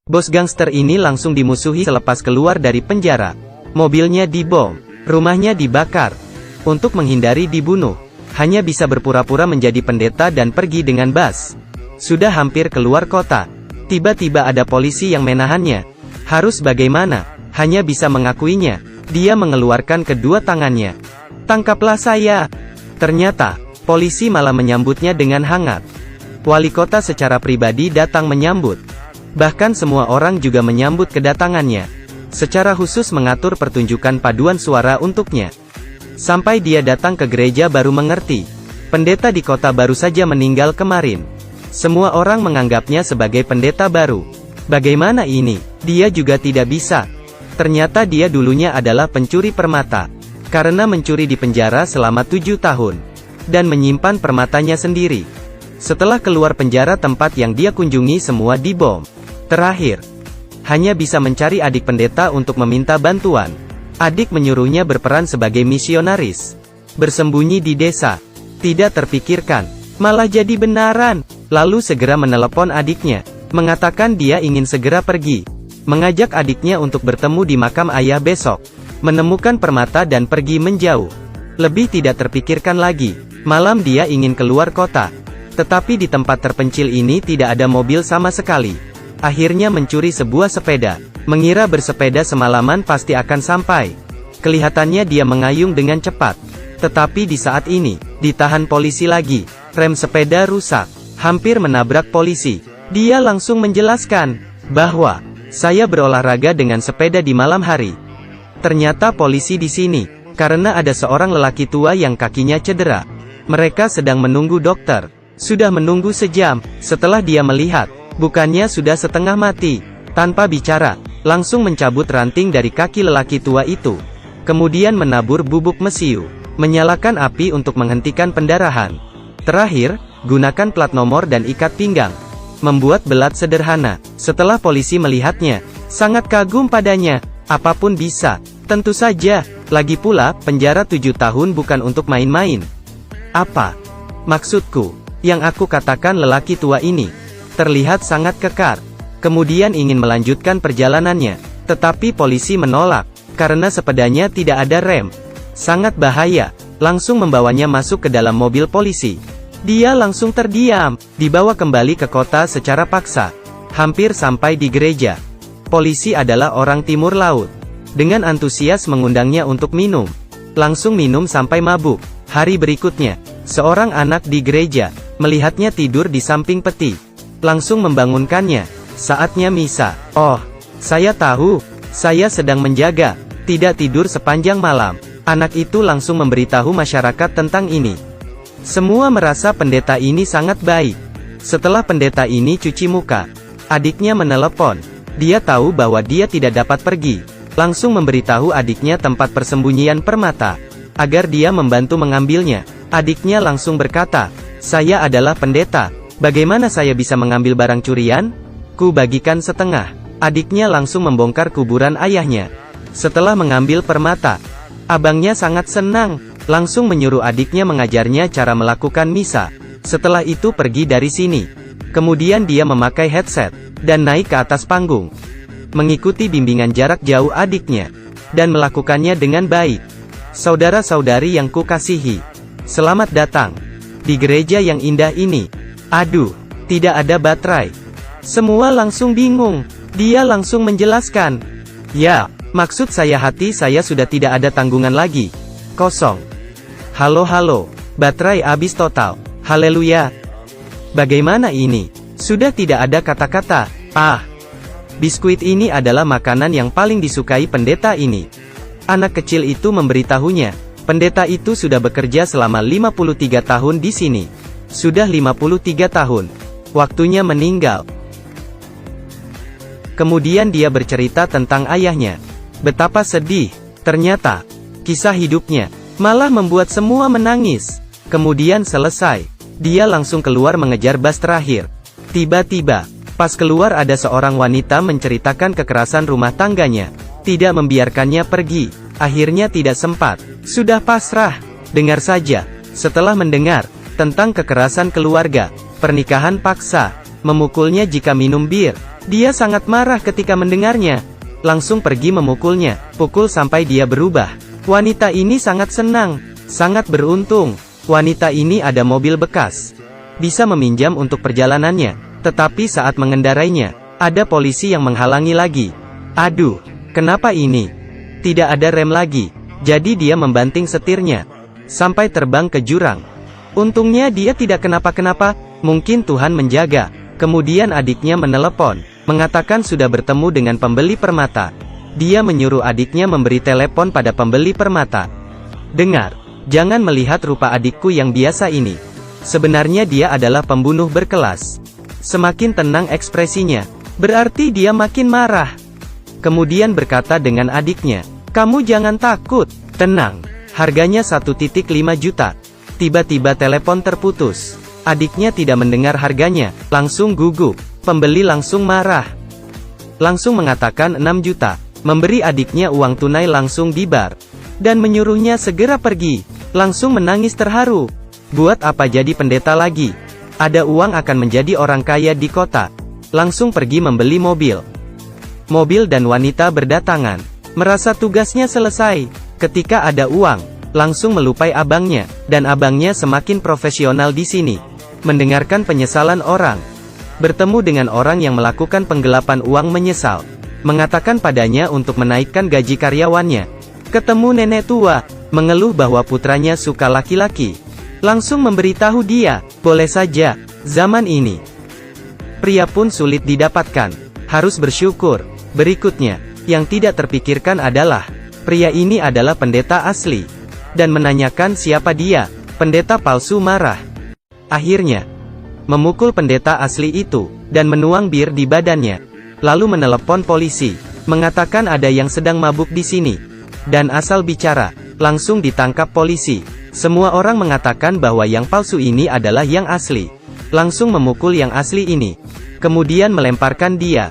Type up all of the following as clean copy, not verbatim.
Bos gangster ini langsung dimusuhi selepas keluar dari penjara. Mobilnya dibom, rumahnya dibakar. Untuk menghindari dibunuh, hanya bisa berpura-pura menjadi pendeta dan pergi dengan bus. Sudah hampir keluar kota. Tiba-tiba ada polisi yang menahannya. Harus bagaimana? Hanya bisa mengakuinya. Dia mengeluarkan kedua tangannya. "Tangkaplah saya!" Ternyata, polisi malah menyambutnya dengan hangat. Wali kota secara pribadi datang menyambut. Bahkan semua orang juga menyambut kedatangannya. Secara khusus mengatur pertunjukan paduan suara untuknya. Sampai dia datang ke gereja baru mengerti. Pendeta di kota baru saja meninggal kemarin. Semua orang menganggapnya sebagai pendeta baru. Bagaimana ini? Dia juga tidak bisa. Ternyata dia dulunya adalah pencuri permata. Karena mencuri di penjara selama 7 tahun. Dan menyimpan permatanya sendiri. Setelah keluar penjara tempat yang dia kunjungi semua dibom. Terakhir, hanya bisa mencari adik pendeta untuk meminta bantuan. Adik menyuruhnya berperan sebagai misionaris. Bersembunyi di desa. Tidak terpikirkan, malah jadi benaran. Lalu segera menelepon adiknya. Mengatakan dia ingin segera pergi. Mengajak adiknya untuk bertemu di makam ayah besok. Menemukan permata dan pergi menjauh. Lebih tidak terpikirkan lagi. Malam dia ingin keluar kota. Tetapi di tempat terpencil ini tidak ada mobil sama sekali. Akhirnya mencuri sebuah sepeda. Mengira bersepeda semalaman pasti akan sampai. Kelihatannya dia mengayung dengan cepat. Tetapi di saat ini, ditahan polisi lagi. Rem sepeda rusak. Hampir menabrak polisi. Dia langsung menjelaskan bahwa saya berolahraga dengan sepeda di malam hari. Ternyata polisi di sini karena ada seorang lelaki tua yang kakinya cedera. Mereka sedang menunggu dokter. Sudah menunggu sejam. Setelah dia melihat, bukannya sudah setengah mati. Tanpa bicara, langsung mencabut ranting dari kaki lelaki tua itu. Kemudian menabur bubuk mesiu. Menyalakan api untuk menghentikan pendarahan. Terakhir, gunakan plat nomor dan ikat pinggang. Membuat belat sederhana. Setelah polisi melihatnya, sangat kagum padanya. Apapun bisa. Tentu saja. Lagi pula, penjara 7 tahun bukan untuk main-main. Apa maksudku? Yang aku katakan lelaki tua ini terlihat sangat kekar. Kemudian ingin melanjutkan perjalanannya. Tetapi polisi menolak. Karena sepedanya tidak ada rem. Sangat bahaya. Langsung membawanya masuk ke dalam mobil polisi. Dia langsung terdiam. Dibawa kembali ke kota secara paksa. Hampir sampai di gereja. Polisi adalah orang timur laut. Dengan antusias mengundangnya untuk minum. Langsung minum sampai mabuk. Hari berikutnya, seorang anak di gereja melihatnya tidur di samping peti. Langsung membangunkannya. Saatnya misa. "Oh, saya tahu. Saya sedang menjaga. Tidak tidur sepanjang malam." Anak itu langsung memberitahu masyarakat tentang ini. Semua merasa pendeta ini sangat baik. Setelah pendeta ini cuci muka, adiknya menelepon. Dia tahu bahwa dia tidak dapat pergi. Langsung memberitahu adiknya tempat persembunyian permata. Agar dia membantu mengambilnya. Adiknya langsung berkata, "Saya adalah pendeta. Bagaimana saya bisa mengambil barang curian? Ku bagikan setengah." Adiknya langsung membongkar kuburan ayahnya. Setelah mengambil permata, abangnya sangat senang. Langsung menyuruh adiknya mengajarnya cara melakukan misa. Setelah itu pergi dari sini. Kemudian dia memakai headset, dan naik ke atas panggung. Mengikuti bimbingan jarak jauh adiknya. Dan melakukannya dengan baik. Saudara-saudari yang kukasihi, selamat datang di gereja yang indah ini. Aduh, tidak ada baterai. Semua langsung bingung. Dia langsung menjelaskan. "Ya, maksud saya hati saya sudah tidak ada tanggungan lagi. Kosong. Halo, baterai habis total. Haleluya. Bagaimana ini? Sudah tidak ada kata-kata. Ah, biskuit ini adalah makanan yang paling disukai pendeta ini." Anak kecil itu memberitahunya. Pendeta itu sudah bekerja selama 53 tahun di sini. Sudah 53 tahun. Waktunya meninggal. Kemudian dia bercerita tentang ayahnya. Betapa sedih. Ternyata, kisah hidupnya malah membuat semua menangis. Kemudian selesai. Dia langsung keluar mengejar bus terakhir. Tiba-tiba, pas keluar ada seorang wanita menceritakan kekerasan rumah tangganya. Tidak membiarkannya pergi. Akhirnya tidak sempat. Sudah pasrah. Dengar saja. Setelah mendengar tentang kekerasan keluarga, pernikahan paksa, memukulnya jika minum bir, Dia sangat marah ketika mendengarnya. Langsung pergi memukulnya, pukul sampai dia berubah. Wanita ini sangat senang, sangat beruntung. Wanita ini ada mobil bekas. Bisa meminjam untuk perjalanannya. Tetapi saat mengendarainya, ada polisi yang menghalangi lagi. Aduh, kenapa ini? Tidak ada rem lagi. Jadi dia membanting setirnya. Sampai terbang ke jurang. Untungnya dia tidak kenapa-kenapa, mungkin Tuhan menjaga. Kemudian adiknya menelepon, mengatakan sudah bertemu dengan pembeli permata. Dia menyuruh adiknya memberi telepon pada pembeli permata. Dengar, jangan melihat rupa adikku yang biasa ini. Sebenarnya dia adalah pembunuh berkelas. Semakin tenang ekspresinya, berarti dia makin marah. Kemudian berkata dengan adiknya, kamu jangan takut, tenang, harganya 1,5 juta. Tiba-tiba telepon terputus. Adiknya tidak mendengar harganya, langsung gugup. Pembeli langsung marah. Langsung mengatakan 6 juta. Memberi adiknya uang tunai langsung dibar. Dan menyuruhnya segera pergi. Langsung menangis terharu. Buat apa jadi pendeta lagi? Ada uang akan menjadi orang kaya di kota. Langsung pergi membeli mobil. Mobil dan wanita berdatangan. Merasa tugasnya selesai. Ketika ada uang, langsung melupai abangnya. Dan abangnya semakin profesional di sini. Mendengarkan penyesalan orang. Bertemu dengan orang yang melakukan penggelapan uang menyesal. Mengatakan padanya untuk menaikkan gaji karyawannya. Ketemu nenek tua, mengeluh bahwa putranya suka laki-laki. Langsung memberitahu dia, boleh saja, zaman ini. Pria pun sulit didapatkan. Harus bersyukur. Berikutnya, yang tidak terpikirkan adalah, pria ini adalah pendeta asli. Dan menanyakan siapa dia. Pendeta palsu marah. Akhirnya, memukul pendeta asli itu, dan menuang bir di badannya. Lalu menelepon polisi, mengatakan ada yang sedang mabuk di sini. Dan asal bicara, langsung ditangkap polisi. Semua orang mengatakan bahwa yang palsu ini adalah yang asli. Langsung memukul yang asli ini. Kemudian melemparkan dia.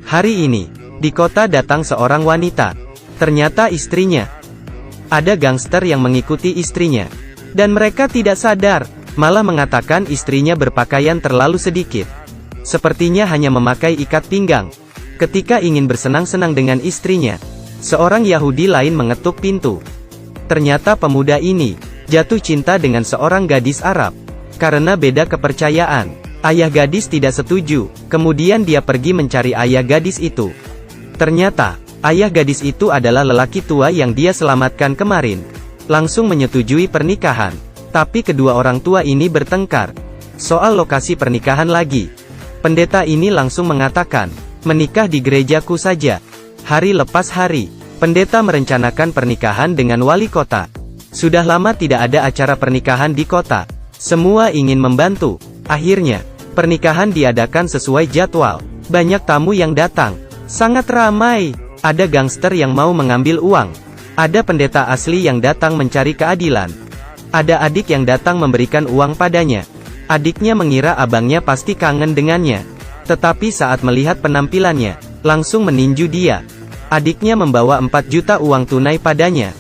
Hari ini, di kota datang seorang wanita. Ternyata istrinya. Ada gangster yang mengikuti istrinya. Dan mereka tidak sadar. Malah mengatakan istrinya berpakaian terlalu sedikit. Sepertinya hanya memakai ikat pinggang. Ketika ingin bersenang-senang dengan istrinya, seorang Yahudi lain mengetuk pintu. Ternyata pemuda ini jatuh cinta dengan seorang gadis Arab. Karena beda kepercayaan, ayah gadis tidak setuju. Kemudian dia pergi mencari ayah gadis itu. Ternyata, ayah gadis itu adalah lelaki tua yang dia selamatkan kemarin. Langsung menyetujui pernikahan. Tapi kedua orang tua ini bertengkar. Soal lokasi pernikahan lagi. Pendeta ini langsung mengatakan, menikah di gerejaku saja. Hari lepas hari, pendeta merencanakan pernikahan dengan wali kota. Sudah lama tidak ada acara pernikahan di kota. Semua ingin membantu. Akhirnya, pernikahan diadakan sesuai jadwal. Banyak tamu yang datang. Sangat ramai. Ada gangster yang mau mengambil uang. Ada pendeta asli yang datang mencari keadilan. Ada adik yang datang memberikan uang padanya. Adiknya mengira abangnya pasti kangen dengannya. Tetapi saat melihat penampilannya, langsung meninju dia. Adiknya membawa 4 juta uang tunai padanya.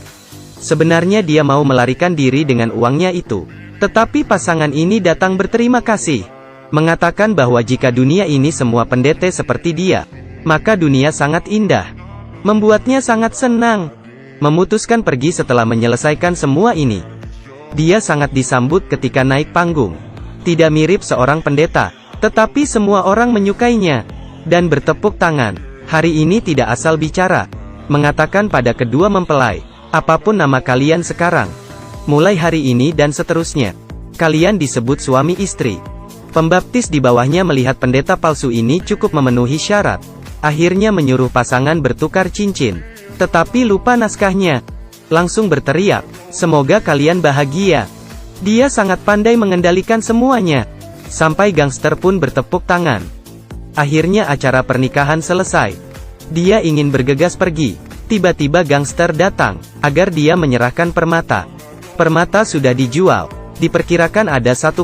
Sebenarnya dia mau melarikan diri dengan uangnya itu. Tetapi pasangan ini datang berterima kasih. Mengatakan bahwa jika dunia ini semua pendeta seperti dia, maka dunia sangat indah. Membuatnya sangat senang. Memutuskan pergi setelah menyelesaikan semua ini. Dia sangat disambut ketika naik panggung. Tidak mirip seorang pendeta, tetapi semua orang menyukainya. Dan bertepuk tangan. Hari ini tidak asal bicara. Mengatakan pada kedua mempelai, apapun nama kalian sekarang. Mulai hari ini dan seterusnya. Kalian disebut suami istri. Pembaptis di bawahnya melihat pendeta palsu ini cukup memenuhi syarat. Akhirnya menyuruh pasangan bertukar cincin. Tetapi lupa naskahnya. Langsung berteriak, semoga kalian bahagia. Dia sangat pandai mengendalikan semuanya. Sampai gangster pun bertepuk tangan. Akhirnya acara pernikahan selesai. Dia ingin bergegas pergi. Tiba-tiba gangster datang, agar dia menyerahkan permata. Permata sudah dijual. Diperkirakan ada 1,5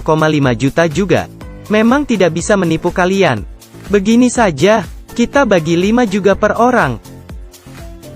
juta juga. Memang tidak bisa menipu kalian. Begini saja, kita bagi 5 juga per orang.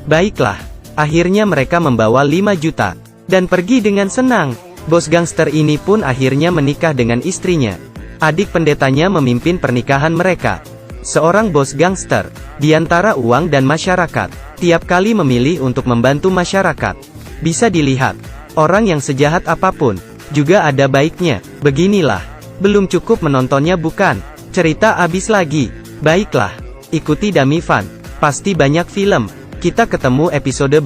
Baiklah. Akhirnya mereka membawa 5 juta. Dan pergi dengan senang. Bos gangster ini pun akhirnya menikah dengan istrinya. Adik pendetanya memimpin pernikahan mereka. Seorang bos gangster, di antara uang dan masyarakat, tiap kali memilih untuk membantu masyarakat. Bisa dilihat, orang yang sejahat apapun, juga ada baiknya. Beginilah, belum cukup menontonnya bukan? Cerita abis lagi. Baiklah, ikuti Dami Fan, pasti banyak film. Kita ketemu episode